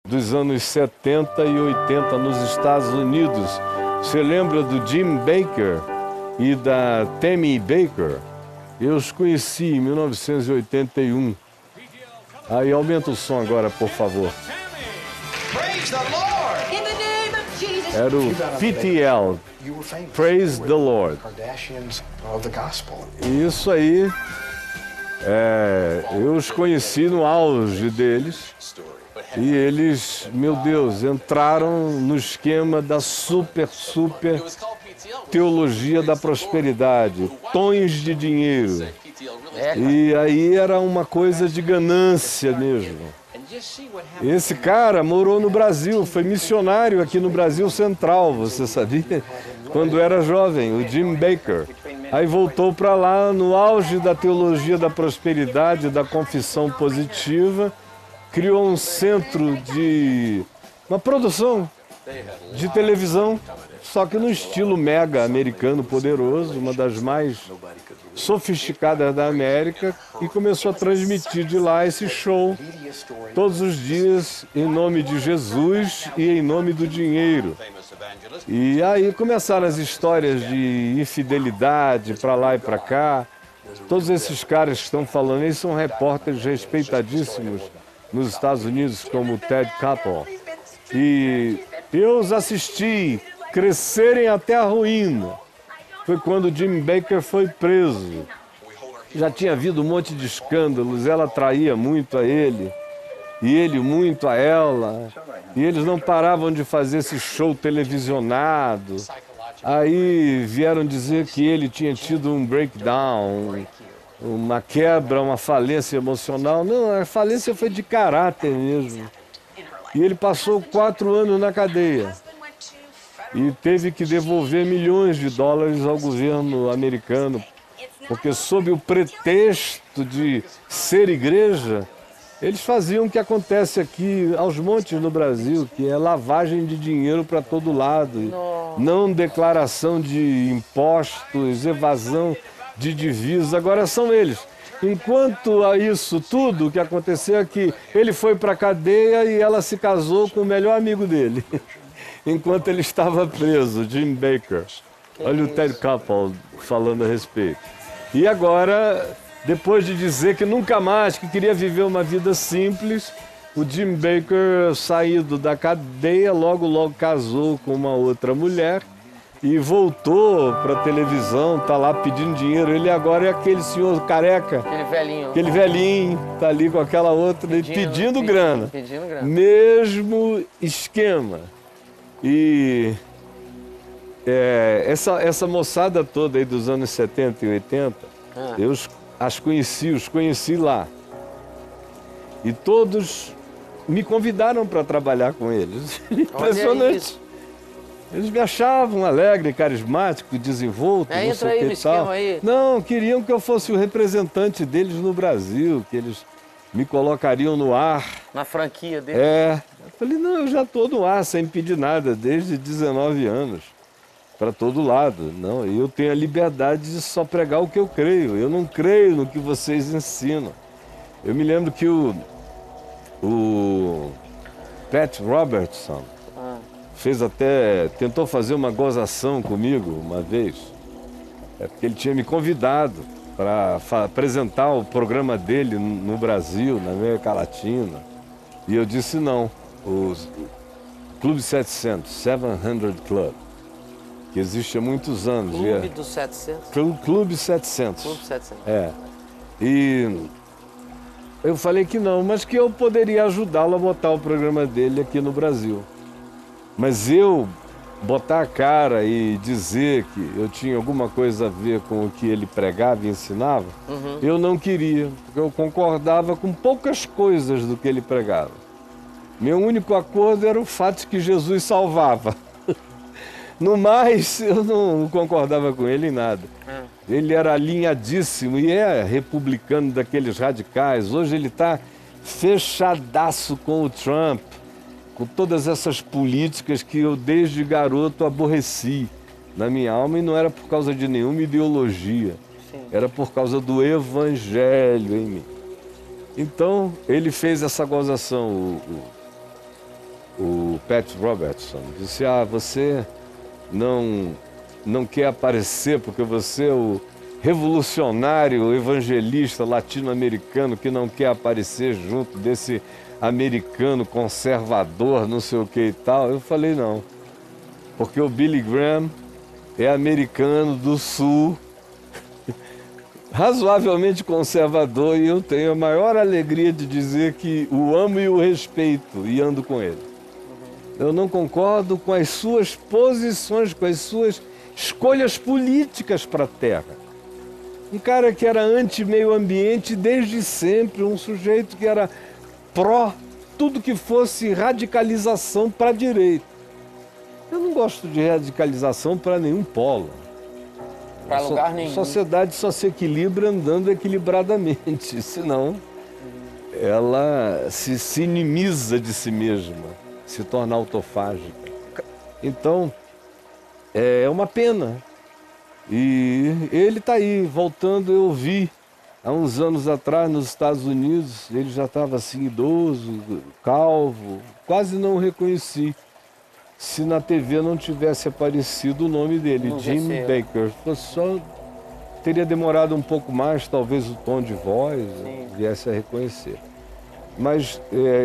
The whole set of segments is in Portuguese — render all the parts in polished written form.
dos anos 70 e 80 nos Estados Unidos. Você lembra do Jim Bakker e da Tammy Bakker? Eu os conheci em 1981. Aí aumenta o som agora, por favor. Era o PTL, Praise the Lord. Isso aí, eu os conheci no auge deles. E eles, meu Deus, entraram no esquema da super teologia da prosperidade, tons de dinheiro. E aí era uma coisa de ganância mesmo. Esse cara morou no Brasil, foi missionário aqui no Brasil Central, você sabia? Quando era jovem, o Jim Bakker. Aí voltou para lá no auge da teologia da prosperidade, da confissão positiva, criou um centro de uma produção de televisão, só que no estilo mega americano poderoso, uma das mais sofisticadas da América, e começou a transmitir de lá esse show todos os dias em nome de Jesus e em nome do dinheiro. E aí começaram as histórias de infidelidade para lá e para cá. Todos esses caras que estão falando aí são repórteres respeitadíssimos nos Estados Unidos, como o Ted Koppel. E eu os assisti crescerem até a ruína. Foi quando Jim Bakker foi preso. Já tinha havido um monte de escândalos, ela traía muito a ele, e ele muito a ela. E eles não paravam de fazer esse show televisionado. Aí vieram dizer que ele tinha tido um breakdown, uma quebra, uma falência emocional. Não, a falência foi de caráter mesmo. E ele passou 4 anos na cadeia e teve que devolver milhões de dólares ao governo americano, porque sob o pretexto de ser igreja, eles faziam o que acontece aqui aos montes no Brasil, que é lavagem de dinheiro para todo lado, não declaração de impostos, evasão de divisas. Agora são eles. Enquanto a isso tudo, o que aconteceu é que ele foi para a cadeia e ela se casou com o melhor amigo dele, enquanto ele estava preso, Jim Bakker. Olha o Ted Koppel falando a respeito. E agora, depois de dizer que nunca mais, que queria viver uma vida simples, o Jim Bakker, saído da cadeia, logo casou com uma outra mulher e voltou para a televisão, tá lá pedindo dinheiro. Ele agora é aquele senhor careca. Aquele velhinho, tá ali com aquela outra, pedindo grana. Mesmo esquema. E essa moçada toda aí dos anos 70 e 80, eu os conheci lá. E todos me convidaram para trabalhar com eles. Impressionante. Eles me achavam alegre, carismático, desenvolto, não sei o que e tal. Não, queriam que eu fosse o representante deles no Brasil, que eles me colocariam no ar. Na franquia deles? Eu falei, não, eu já estou no ar, sem pedir nada, desde 19 anos, para todo lado. Não, eu tenho a liberdade de só pregar o que eu creio. Eu não creio no que vocês ensinam. Eu me lembro que o Pat Robertson tentou fazer uma gozação comigo uma vez, porque ele tinha me convidado para apresentar o programa dele no Brasil, na América Latina, e eu disse não. O Clube 700 Club, que existe há muitos anos. Clube dos 700? Clube 700. Clube 700. E eu falei que não, mas que eu poderia ajudá-lo a botar o programa dele aqui no Brasil. Mas eu botar a cara e dizer que eu tinha alguma coisa a ver com o que ele pregava e ensinava, eu não queria, porque eu concordava com poucas coisas do que ele pregava. Meu único acordo era o fato de que Jesus salvava. No mais, eu não concordava com ele em nada. Ele era alinhadíssimo e é republicano daqueles radicais. Hoje ele está fechadaço com o Trump, com todas essas políticas que eu desde garoto aborreci na minha alma, e não era por causa de nenhuma ideologia, era por causa do evangelho em mim. Então ele fez essa gozação, Pat Robertson. Disse, você não quer aparecer porque você é o revolucionário evangelista latino-americano que não quer aparecer junto desse americano conservador, não sei o que e tal. Eu falei, não, porque o Billy Graham é americano do sul, razoavelmente conservador, e eu tenho a maior alegria de dizer que o amo e o respeito e ando com ele. Eu não concordo com as suas posições, com as suas escolhas políticas para a terra. Um cara que era anti-meio ambiente desde sempre, um sujeito que era pró tudo que fosse radicalização para a direita. Eu não gosto de radicalização para nenhum polo. Para lugar nenhum. A sociedade só se equilibra andando equilibradamente, senão ela se inimiza de si mesma, se torna autofágica. Então, é uma pena. E ele está aí, voltando. Eu vi há uns anos atrás nos Estados Unidos, ele já estava assim idoso, calvo, quase não o reconheci. Se na TV não tivesse aparecido o nome dele, Jim Bakker. Só teria demorado um pouco mais, talvez o tom de voz viesse a reconhecer. Mas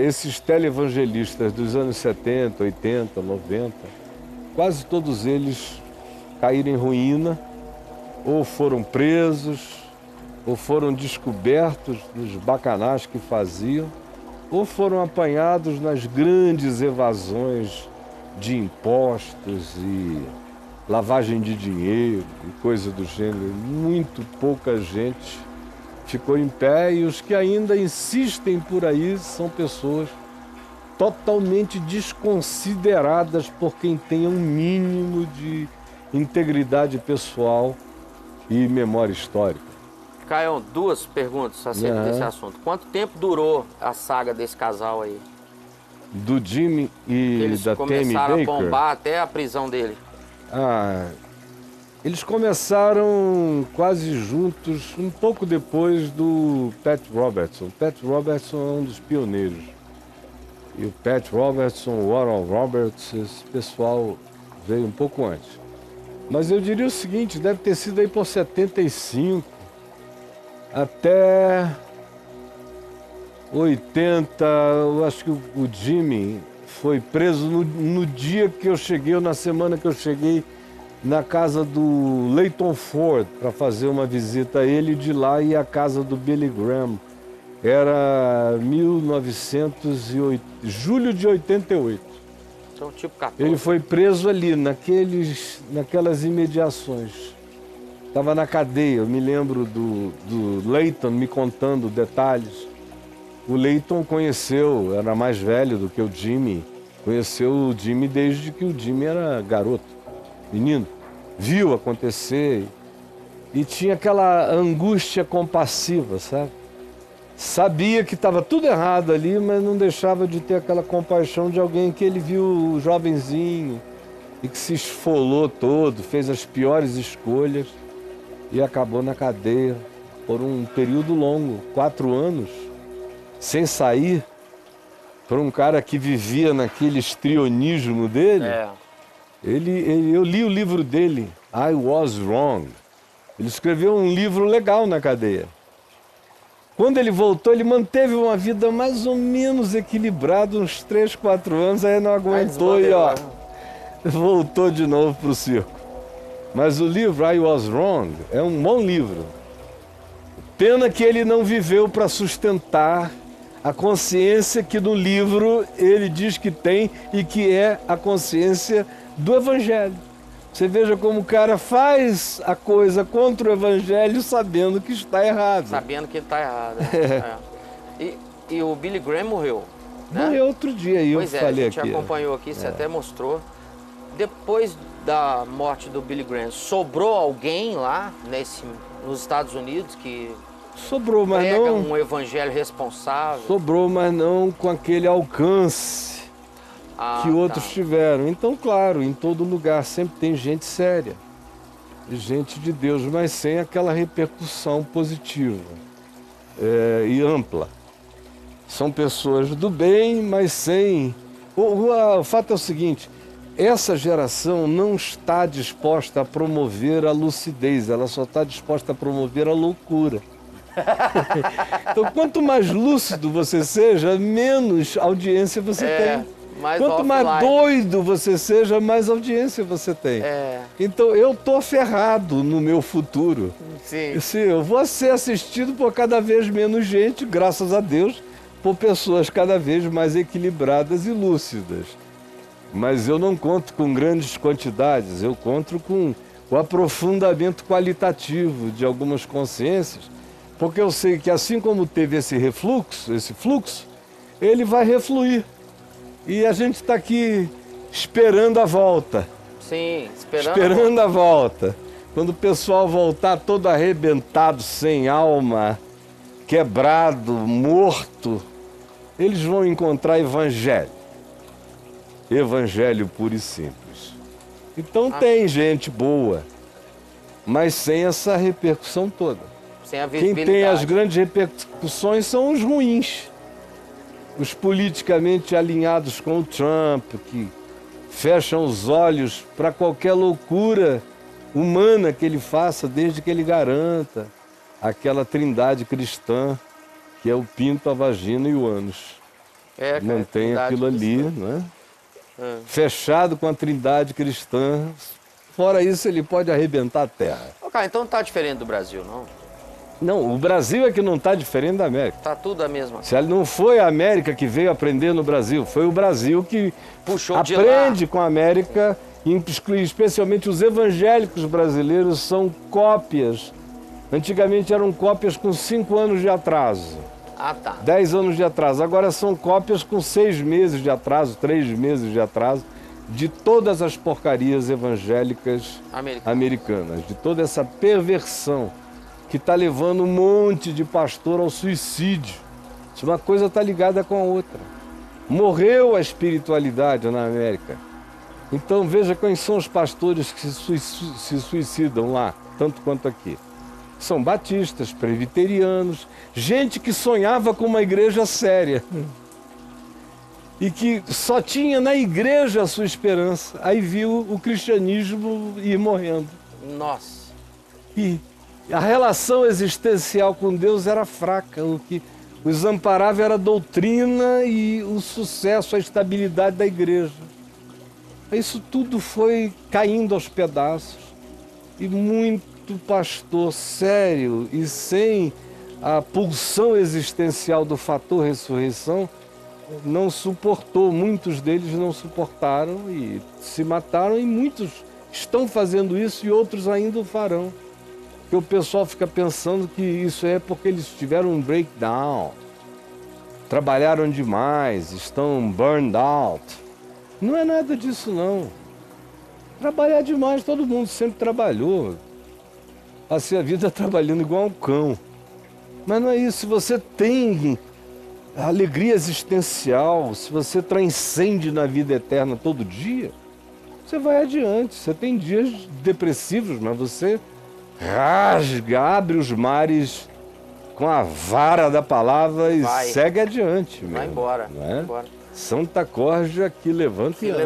esses televangelistas dos anos 70, 80, 90, quase todos eles caíram em ruína, ou foram presos, ou foram descobertos nos bacanais que faziam, ou foram apanhados nas grandes evasões de impostos e lavagem de dinheiro e coisa do gênero. Muito pouca gente ficou em pé, e os que ainda insistem por aí são pessoas totalmente desconsideradas por quem tem um mínimo de integridade pessoal e memória histórica. Caio, duas perguntas acerca desse assunto. Quanto tempo durou a saga desse casal aí? Do Jimmy e da Tammy Bakker? Eles começaram a bombar até a prisão dele. Eles começaram quase juntos, um pouco depois do Pat Robertson. Pat Robertson é um dos pioneiros. E o Pat Robertson, o Oral Roberts, esse pessoal veio um pouco antes. Mas eu diria o seguinte, deve ter sido aí por 75 até 80, eu acho que o Jimmy foi preso no dia que eu cheguei, ou na semana que eu cheguei, na casa do Leighton Ford, para fazer uma visita a ele, de lá e a casa do Billy Graham. Era julho de 88. Então, tipo 14. Ele foi preso ali, naquelas imediações. Estava na cadeia, eu me lembro do Leighton me contando detalhes. O Leighton conheceu, era mais velho do que o Jimmy, conheceu o Jimmy desde que o Jimmy era garoto, menino. Viu acontecer e tinha aquela angústia compassiva, sabe? Sabia que estava tudo errado ali, mas não deixava de ter aquela compaixão de alguém que ele viu jovenzinho e que se esfolou todo, fez as piores escolhas e acabou na cadeia por um período longo, 4 anos, sem sair, por um cara que vivia naquele histrionismo dele. Eu li o livro dele, I Was Wrong. Ele escreveu um livro legal na cadeia. Quando ele voltou, ele manteve uma vida mais ou menos equilibrada, uns 3, 4 anos, aí não aguentou e voltou de novo para o circo. Mas o livro I Was Wrong é um bom livro. Pena que ele não viveu para sustentar a consciência que no livro ele diz que tem e que é a consciência do Evangelho. Você veja como o cara faz a coisa contra o Evangelho sabendo que está errado. Sabendo que está errado. E o Billy Graham morreu, né? Morreu outro dia, aí eu falei aqui. A gente acompanhou aqui, você até mostrou. Depois da morte do Billy Graham, sobrou alguém lá nos Estados Unidos que sobrou, mas prega não um evangelho responsável? Sobrou, mas não com aquele alcance que outros tiveram. Então, claro, em todo lugar sempre tem gente séria, gente de Deus, mas sem aquela repercussão positiva e ampla. São pessoas do bem, mas sem O fato é o seguinte, essa geração não está disposta a promover a lucidez, ela só está disposta a promover a loucura. Então, quanto mais lúcido você seja, menos audiência você tem. Quanto mais doido você seja, mais audiência você tem. Então, eu tô ferrado no meu futuro. Sim. Sim, eu vou ser assistido por cada vez menos gente, graças a Deus, por pessoas cada vez mais equilibradas e lúcidas. Mas eu não conto com grandes quantidades, eu conto com o aprofundamento qualitativo de algumas consciências, porque eu sei que assim como teve esse refluxo, esse fluxo, ele vai refluir. E a gente está aqui esperando a volta. Sim, esperando a volta. Quando o pessoal voltar todo arrebentado, sem alma, quebrado, morto, eles vão encontrar evangelho. Evangelho puro e simples. Então tem gente boa, mas sem essa repercussão toda. Sem a visibilidade. Quem tem as grandes repercussões são os ruins. Os politicamente alinhados com o Trump, que fecham os olhos para qualquer loucura humana que ele faça, desde que ele garanta aquela trindade cristã, que é o pinto, a vagina e o ânus. Mantém aquilo ali, não é? Fechado com a trindade cristã. Fora isso, ele pode arrebentar a terra. Cara, então não está diferente do Brasil, não? Não, o Brasil é que não está diferente da América. Está tudo a mesma. Se não foi a América que veio aprender no Brasil, foi o Brasil que puxou aprende com a América, especialmente os evangélicos brasileiros são cópias. Antigamente eram cópias com 5 anos de atraso. 10 anos de atraso. Agora são cópias com 6 meses de atraso, 3 meses de atraso, de todas as porcarias evangélicas americanas, de toda essa perversão que está levando um monte de pastor ao suicídio. Uma coisa está ligada com a outra. Morreu a espiritualidade na América. Então veja quem são os pastores que se suicidam lá, tanto quanto aqui. São batistas, presbiterianos, gente que sonhava com uma igreja séria e que só tinha na igreja a sua esperança. Aí viu o cristianismo ir morrendo. Nossa! E a relação existencial com Deus era fraca. O que os amparava era a doutrina e o sucesso, a estabilidade da igreja. Isso tudo foi caindo aos pedaços. E muito pastor sério e sem a pulsão existencial do fator ressurreição não suportou. Muitos deles não suportaram e se mataram, e muitos estão fazendo isso e outros ainda o farão. Porque o pessoal fica pensando que isso é porque eles tiveram um breakdown, trabalharam demais, estão burned out. Não é nada disso, não. Trabalhar demais, todo mundo sempre trabalhou. Passei a vida trabalhando igual um cão. Mas não é isso. Se você tem alegria existencial, se você transcende na vida eterna todo dia, você vai adiante. Você tem dias depressivos, mas você rasga, abre os mares com a vara da palavra e segue adiante. Vai embora, não é? Santa Corja que levanta e anda.